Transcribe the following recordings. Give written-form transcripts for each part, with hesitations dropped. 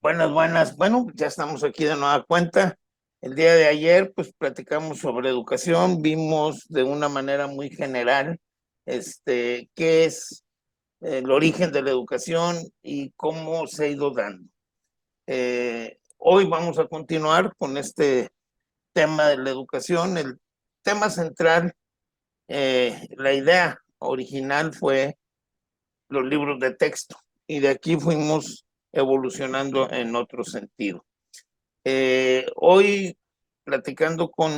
Buenas, buenas. Bueno, ya estamos aquí de nueva cuenta. El día de ayer, pues platicamos sobre educación, vimos de una manera muy general, qué es el origen de la educación y cómo se ha ido dando. Hoy vamos a continuar con este tema de la educación. El tema central, la idea original fue los libros de texto y de aquí fuimos evolucionando en otro sentido. Hoy, platicando con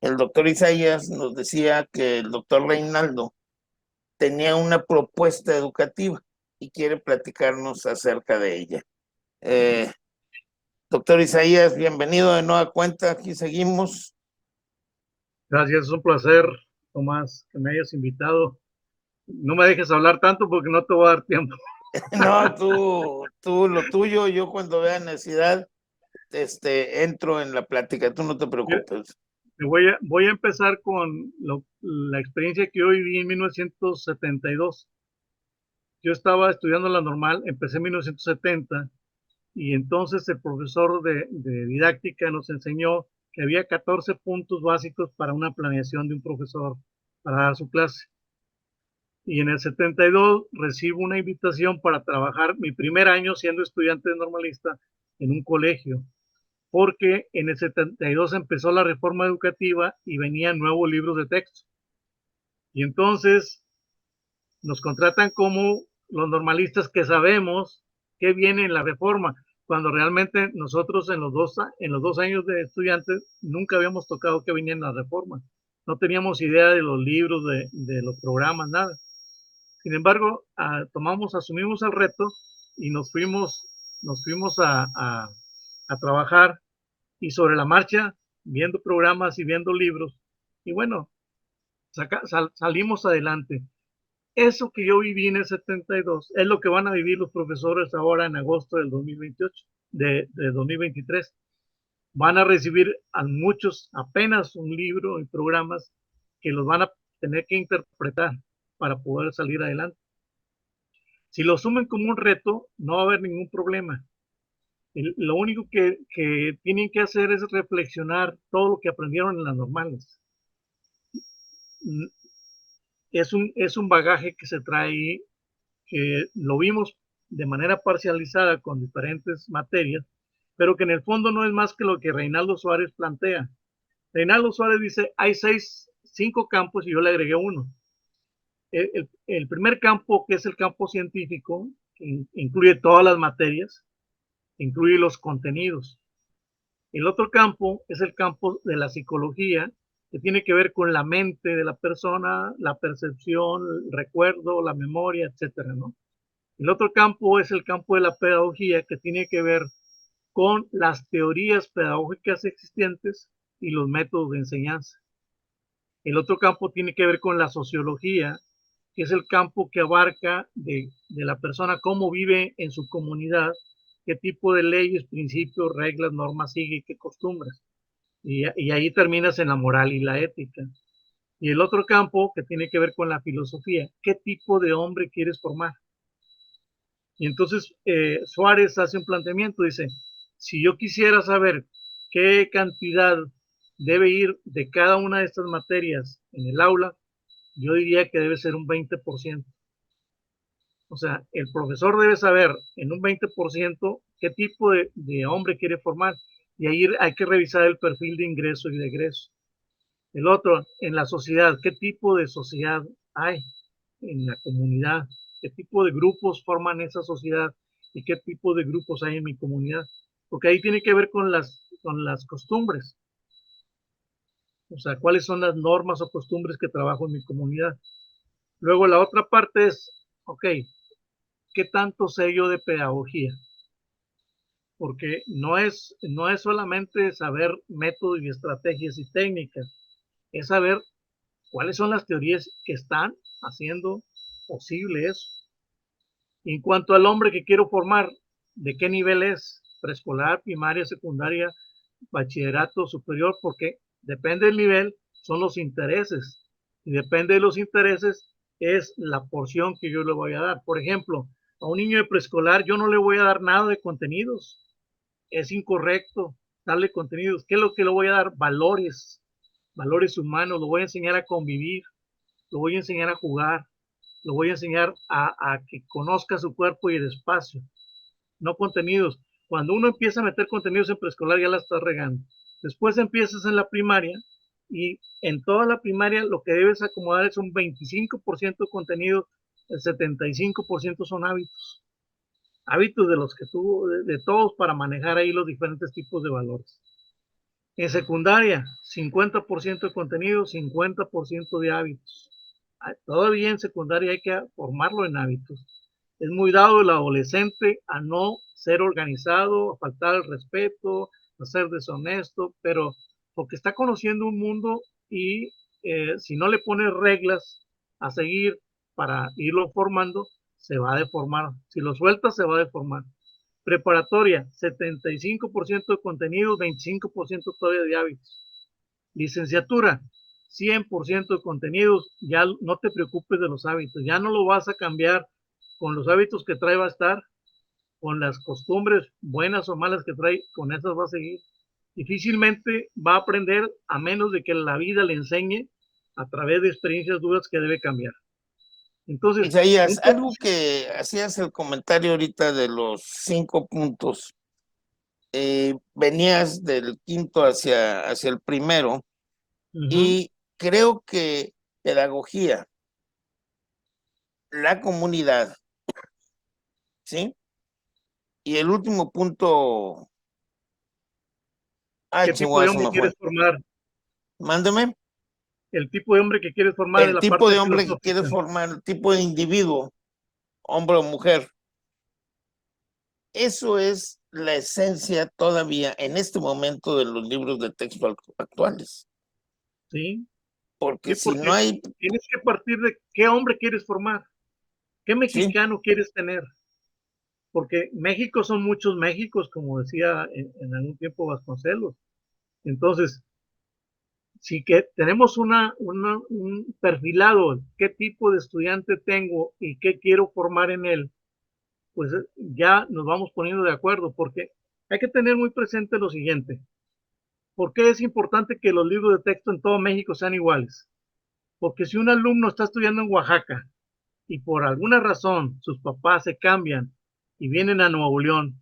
el doctor Isaías, nos decía que el doctor Reinaldo tenía una propuesta educativa y quiere platicarnos acerca de ella. Eh, Doctor Isaías, bienvenido de nueva cuenta, aquí seguimos. Gracias, es un placer, Tomás, que me hayas invitado. No me dejes hablar tanto porque no te voy a dar tiempo. No, tú lo tuyo, yo cuando vea necesidad, entro en la plática, tú no te Yo, preocupes. voy a empezar con la experiencia que yo viví en 1972. Yo estaba estudiando la normal, empecé en 1970 y entonces el profesor de didáctica nos enseñó que había 14 puntos básicos para una planeación de un profesor para dar su clase. Y en el 72 recibo una invitación para trabajar mi primer año siendo estudiante de normalista en un colegio, porque en el 72 empezó la reforma educativa y venían nuevos libros de texto. Y entonces nos contratan como los normalistas que sabemos qué viene en la reforma, cuando realmente nosotros en los dos años de estudiantes nunca habíamos tocado qué venía en la reforma. No teníamos idea de los libros, de los programas, nada. Sin embargo, asumimos el reto y nos fuimos a trabajar y sobre la marcha, viendo programas y viendo libros. Y bueno, salimos adelante. Eso que yo viví en el 72 es lo que van a vivir los profesores ahora en agosto del 2028, de 2023. Van a recibir a muchos apenas un libro y programas que los van a tener que interpretar para poder salir adelante. Si lo asumen como un reto, no va a haber ningún problema. Lo único que tienen que hacer es reflexionar todo lo que aprendieron en las normales. Es un bagaje que se trae, que lo vimos de manera parcializada con diferentes materias, pero que en el fondo no es más que lo que Reinaldo Suárez plantea. Reinaldo Suárez dice, hay cinco campos y yo le agregué uno. El primer campo, que es el campo científico, incluye todas las materias, incluye los contenidos. El otro campo es el campo de la psicología, que tiene que ver con la mente de la persona, la percepción, el recuerdo, la memoria, etcétera, ¿no? El otro campo es el campo de la pedagogía, que tiene que ver con las teorías pedagógicas existentes y los métodos de enseñanza. El otro campo tiene que ver con la sociología, que es el campo que abarca de la persona cómo vive en su comunidad, qué tipo de leyes, principios, reglas, normas sigue, qué costumbres. Y ahí terminas en la moral y la ética. Y el otro campo que tiene que ver con la filosofía, qué tipo de hombre quieres formar. Y entonces Suárez hace un planteamiento, dice, si yo quisiera saber qué cantidad debe ir de cada una de estas materias en el aula, yo diría que debe ser un 20%. O sea, el profesor debe saber en un 20% qué tipo de hombre quiere formar y ahí hay que revisar el perfil de ingreso y de egreso. El otro, en la sociedad, qué tipo de sociedad hay en la comunidad, qué tipo de grupos forman esa sociedad y qué tipo de grupos hay en mi comunidad. Porque ahí tiene que ver con las costumbres. O sea, cuáles son las normas o costumbres que trabajo en mi comunidad. Luego la otra parte es, ok, ¿qué tanto sé yo de pedagogía? Porque no es solamente saber métodos y estrategias y técnicas, es saber cuáles son las teorías que están haciendo posible eso. En cuanto al hombre que quiero formar, ¿de qué nivel es? Preescolar, primaria, secundaria, bachillerato superior, porque depende del nivel, son los intereses. Y depende de los intereses, es la porción que yo le voy a dar. Por ejemplo, A un niño de preescolar yo no le voy a dar nada de contenidos. Es incorrecto darle contenidos. ¿Qué es lo que le voy a dar? Valores, valores humanos. Lo voy a enseñar a convivir, lo voy a enseñar a jugar, lo voy a enseñar a que conozca su cuerpo y el espacio, no contenidos. Cuando uno empieza a meter contenidos en preescolar ya la está regando. Después empiezas en la primaria y en toda la primaria lo que debes acomodar es un 25% de contenido, el 75% son hábitos. Hábitos de los que tú, de todos, para manejar ahí los diferentes tipos de valores. En secundaria, 50% de contenido, 50% de hábitos. Todavía en secundaria hay que formarlo en hábitos. Es muy dado el adolescente a no ser organizado, a faltar el respeto, a ser deshonesto, pero porque está conociendo un mundo y si no le pone reglas a seguir para irlo formando, se va a deformar. Si lo sueltas, se va a deformar. Preparatoria, 75% de contenido, 25% todavía de hábitos. Licenciatura, 100% de contenidos, ya no te preocupes de los hábitos, ya no lo vas a cambiar, con los hábitos que trae va a estar, con las costumbres buenas o malas que trae, con esas va a seguir. Difícilmente va a aprender a menos de que la vida le enseñe a través de experiencias duras que debe cambiar. Entonces, Isaías, algo que hacías el comentario ahorita de los 5 puntos, venías del quinto hacia el primero, y creo que pedagogía, la comunidad, ¿sí? Y el último punto, ¿qué tipo Chihuahua, de se hombre me fue. quieres formar? Mándeme. El tipo de hombre que quieres formar es El la tipo parte de hombre que quieres filosófica. formar, el tipo de individuo, hombre o mujer. Eso es la esencia todavía en este momento de los libros de texto actuales. ¿Sí? Porque Sí, si porque no hay, tienes que partir de qué hombre quieres formar, qué sí, mexicano quieres tener, porque México son muchos Méxicos, como decía en algún tiempo Vasconcelos. Entonces, si que tenemos un perfilado, qué tipo de estudiante tengo y qué quiero formar en él, pues ya nos vamos poniendo de acuerdo, porque hay que tener muy presente lo siguiente. ¿Por qué es importante que los libros de texto en todo México sean iguales? Porque si un alumno está estudiando en Oaxaca y por alguna razón sus papás se cambian y vienen a Nuevo León,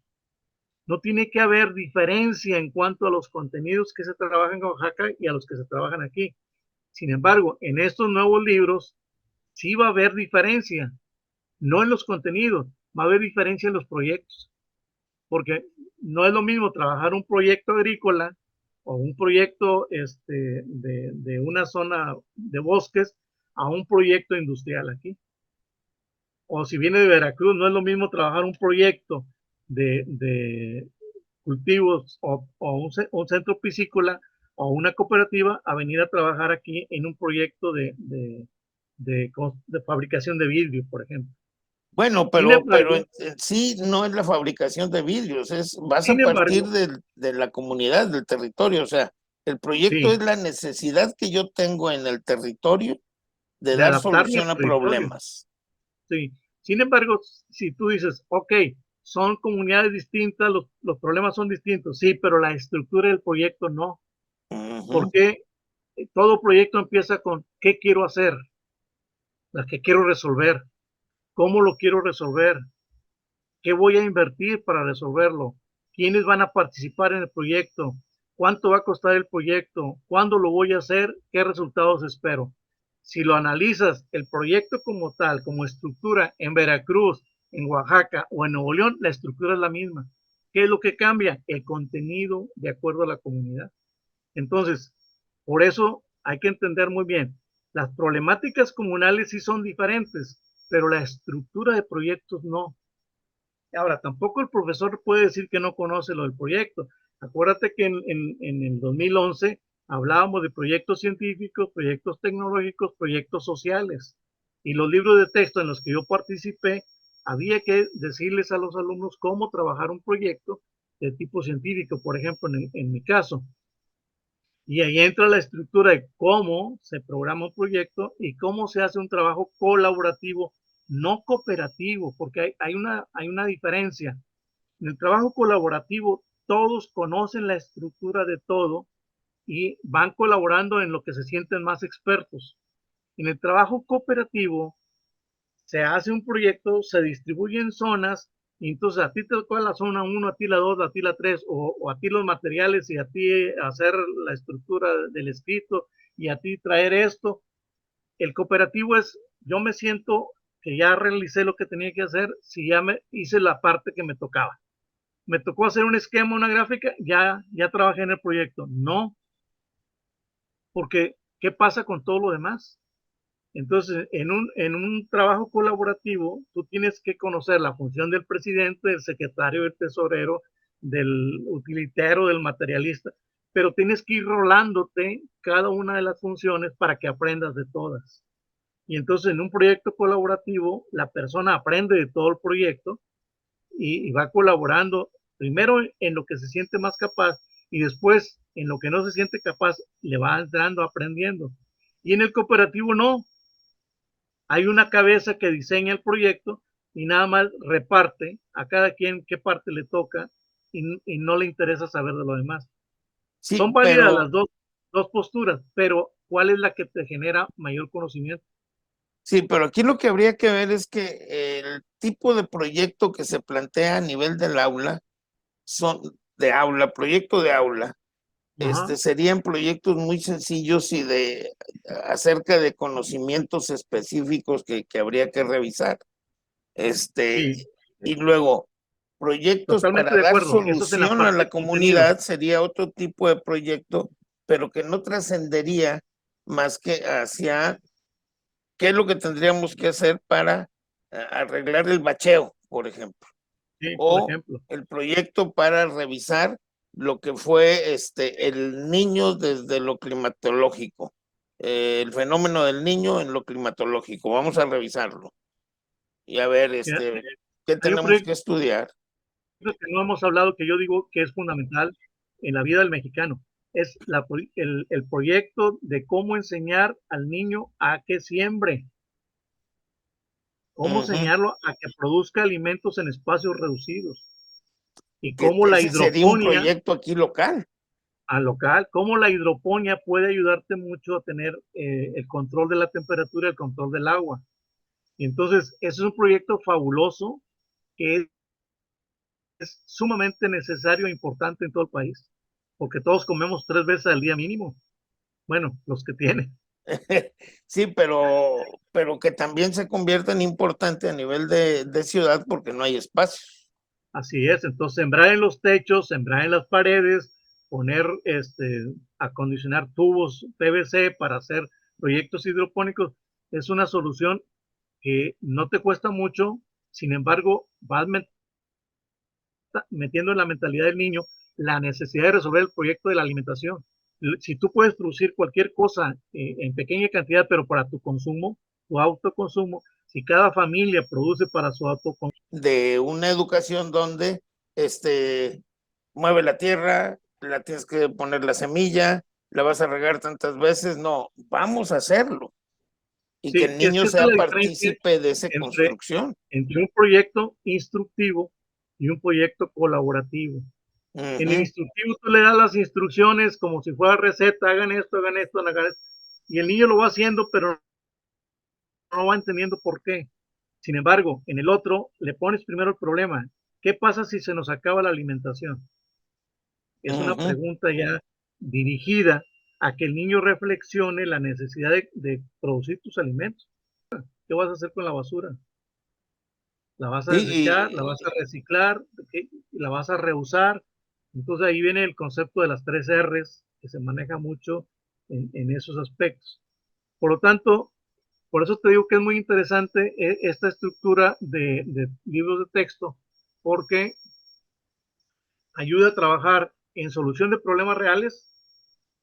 no tiene que haber diferencia en cuanto a los contenidos que se trabajan en Oaxaca y a los que se trabajan aquí. Sin embargo, en estos nuevos libros sí va a haber diferencia, no en los contenidos, va a haber diferencia en los proyectos, porque no es lo mismo trabajar un proyecto agrícola o un proyecto de una zona de bosques a un proyecto industrial aquí. O si viene de Veracruz, no es lo mismo trabajar un proyecto de cultivos o un centro piscícola o una cooperativa a venir a trabajar aquí en un proyecto de fabricación de vidrio, por ejemplo. bueno, Sin pero embargo, en sí no es la fabricación de vidrios, vas a sin partir embargo, de la comunidad, del territorio. O sea, el proyecto sí, es la necesidad que yo tengo en el territorio de de dar adaptarme al solución a territorio. problemas. Sí. Sin embargo, si tú dices, ok, son comunidades distintas, los problemas son distintos, sí, pero la estructura del proyecto no. Ujú. Porque todo proyecto empieza con qué quiero hacer, las que quiero resolver, cómo lo quiero resolver, qué voy a invertir para resolverlo, quiénes van a participar en el proyecto, cuánto va a costar el proyecto, cuándo lo voy a hacer, qué resultados espero. Si lo analizas, el proyecto como tal, como estructura en Veracruz, en Oaxaca o en Nuevo León, la estructura es la misma. ¿Qué es lo que cambia? El contenido de acuerdo a la comunidad. Entonces, por eso hay que entender muy bien, las problemáticas comunales sí son diferentes, pero la estructura de proyectos no. Ahora, tampoco el profesor puede decir que no conoce lo del proyecto. Acuérdate que en el 2011 hablábamos de proyectos científicos, proyectos tecnológicos, proyectos sociales. Y los libros de texto en los que yo participé, había que decirles a los alumnos cómo trabajar un proyecto de tipo científico, por ejemplo, en mi caso. Y ahí entra la estructura de cómo se programa un proyecto y cómo se hace un trabajo colaborativo no cooperativo, porque hay una diferencia. En el trabajo colaborativo, todos conocen la estructura de todo y van colaborando en lo que se sienten más expertos. En el trabajo cooperativo, se hace un proyecto, se distribuye en zonas, y entonces a ti te toca la zona 1, a ti la 2, a ti la 3, o a ti los materiales y a ti hacer la estructura del escrito y a ti traer esto. El cooperativo es, yo me siento que ya realicé lo que tenía que hacer, si ya me hice la parte que me tocaba. Me tocó hacer un esquema, una gráfica, ya trabajé en el proyecto. No, porque ¿qué pasa con todo lo demás? Entonces, en un trabajo colaborativo, tú tienes que conocer la función del presidente, del secretario, del tesorero, del utilitario, del materialista, pero tienes que ir rolándote cada una de las funciones para que aprendas de todas. Y entonces, en un proyecto colaborativo, la persona aprende de todo el proyecto y va colaborando primero en lo que se siente más capaz y después en lo que no se siente capaz, le va entrando aprendiendo. Y en el cooperativo no, hay una cabeza que diseña el proyecto y nada más reparte a cada quien qué parte le toca y no le interesa saber de lo demás. Son Sí, válidas pero las dos posturas, pero ¿cuál es la que te genera mayor conocimiento? sí, pero aquí lo que habría que ver es que el tipo de proyecto que se plantea a nivel del aula son de aula, proyecto de aula, Ajá, serían proyectos muy sencillos y de acerca de conocimientos específicos que habría que revisar. Este, sí, y luego, proyectos totalmente para de dar acuerdo. Eso es en la solución a parte la de contenido. comunidad sería otro tipo de proyecto, pero que no trascendería más que hacia qué es lo que tendríamos que hacer para arreglar el bacheo, por ejemplo, Sí, por o ejemplo. el proyecto para revisar lo que fue el niño desde lo climatológico, el fenómeno del niño en lo climatológico. Vamos a revisarlo y a ver Mira, qué hay un tenemos proyecto que estudiar. que no hemos hablado que yo digo que es fundamental en la vida del mexicano. Es el proyecto de cómo enseñar al niño a que siembre, cómo Ujú. enseñarlo a que produzca alimentos en espacios reducidos y Que cómo la ese sería un hidroponía proyecto aquí local. al local, cómo la hidroponía puede ayudarte mucho a tener el control de la temperatura, el control del agua. Y entonces, ese es un proyecto fabuloso que es sumamente necesario e importante en todo el país, porque todos comemos 3 veces al día mínimo. Bueno, los que tienen. Sí, pero que también se convierta en importante a nivel de ciudad porque no hay espacio. Así es. Entonces, sembrar en los techos, sembrar en las paredes, poner, acondicionar tubos PVC para hacer proyectos hidropónicos, es una solución que no te cuesta mucho. Sin embargo, vas metiendo en la mentalidad del niño la necesidad de resolver el proyecto de la alimentación. Si tú puedes producir cualquier cosa en pequeña cantidad, pero para tu consumo, tu autoconsumo, si cada familia produce para su autoconsumo, De una educación donde mueve la tierra, la tienes que poner la semilla, la vas a regar tantas veces. No, vamos a hacerlo y que sí, el es niño que esta es sea la diferencia partícipe de esa entre, construcción. entre un proyecto instructivo y un proyecto colaborativo. En el Ujú, instructivo tú le das las instrucciones como si fuera receta, hagan esto, hagan esto, y el niño lo va haciendo, pero no va entendiendo por qué. Sin embargo, en el otro le pones primero el problema. ¿Qué pasa si se nos acaba la alimentación? Es una ujú. pregunta ya dirigida a que el niño reflexione la necesidad de producir tus alimentos. ¿Qué vas a hacer con la basura? ¿La vas a desechar? ¿La Sí, vas a reciclar? ¿La vas a reusar? Entonces ahí viene el concepto de las 3 R's que se maneja mucho en esos aspectos. Por lo tanto, por eso te digo que es muy interesante esta estructura de libros de texto, porque ayuda a trabajar en solución de problemas reales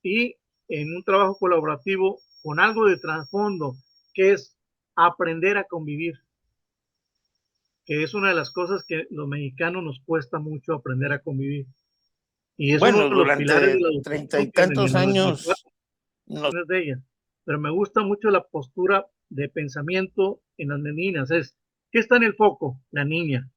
y en un trabajo colaborativo con algo de trasfondo, que es aprender a convivir, que es una de las cosas que los mexicanos nos cuesta mucho aprender a convivir. Y es uno bueno, de los pilares de durante la treinta educación y que en tantos el 94 años nos es de ella. Pero me gusta mucho la postura de pensamiento en las meninas es, ¿qué está en el foco? La niña.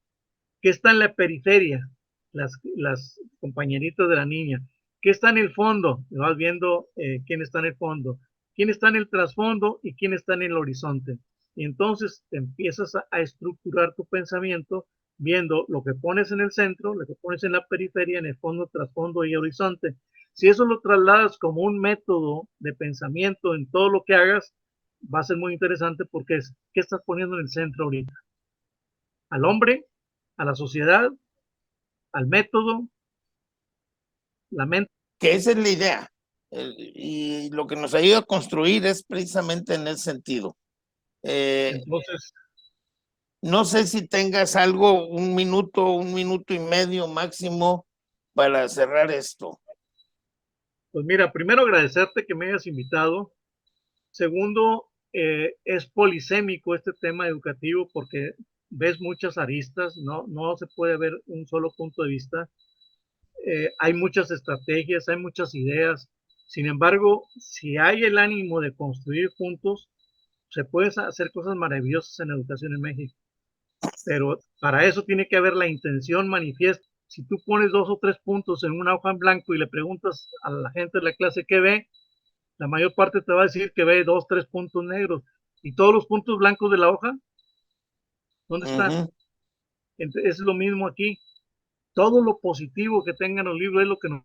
¿Qué está en la periferia? Las compañeritas de la niña. ¿Qué está en el fondo? Vas viendo quién está en el fondo, quién está en el trasfondo y quién está en el horizonte. Y entonces te empiezas a estructurar tu pensamiento viendo lo que pones en el centro, lo que pones en la periferia, en el fondo, trasfondo y horizonte. Si eso lo trasladas como un método de pensamiento en todo lo que hagas, va a ser muy interesante porque es, ¿qué estás poniendo en el centro ahorita? ¿Al hombre? ¿A la sociedad? ¿Al método? ¿La mente? Que esa es la idea. Y lo que nos ayuda a construir es precisamente en ese sentido. Entonces, No sé si tengas algo, un minuto y medio máximo para cerrar esto. pues mira, primero agradecerte que me hayas invitado. Segundo, es polisémico este tema educativo porque ves muchas aristas, no se puede ver un solo punto de vista. Hay muchas estrategias, hay muchas ideas. Sin embargo, si hay el ánimo de construir juntos, se pueden hacer cosas maravillosas en educación en México. Pero para eso tiene que haber la intención manifiesta. Si tú pones 2 o 3 puntos en una hoja en blanco y le preguntas a la gente de la clase qué ve, la mayor parte te va a decir que ve 2, 3 puntos negros. ¿Y todos los puntos blancos de la hoja? ¿Dónde están? Ujú. Entonces, es lo mismo aquí. Todo lo positivo que tengan los libros es lo que nos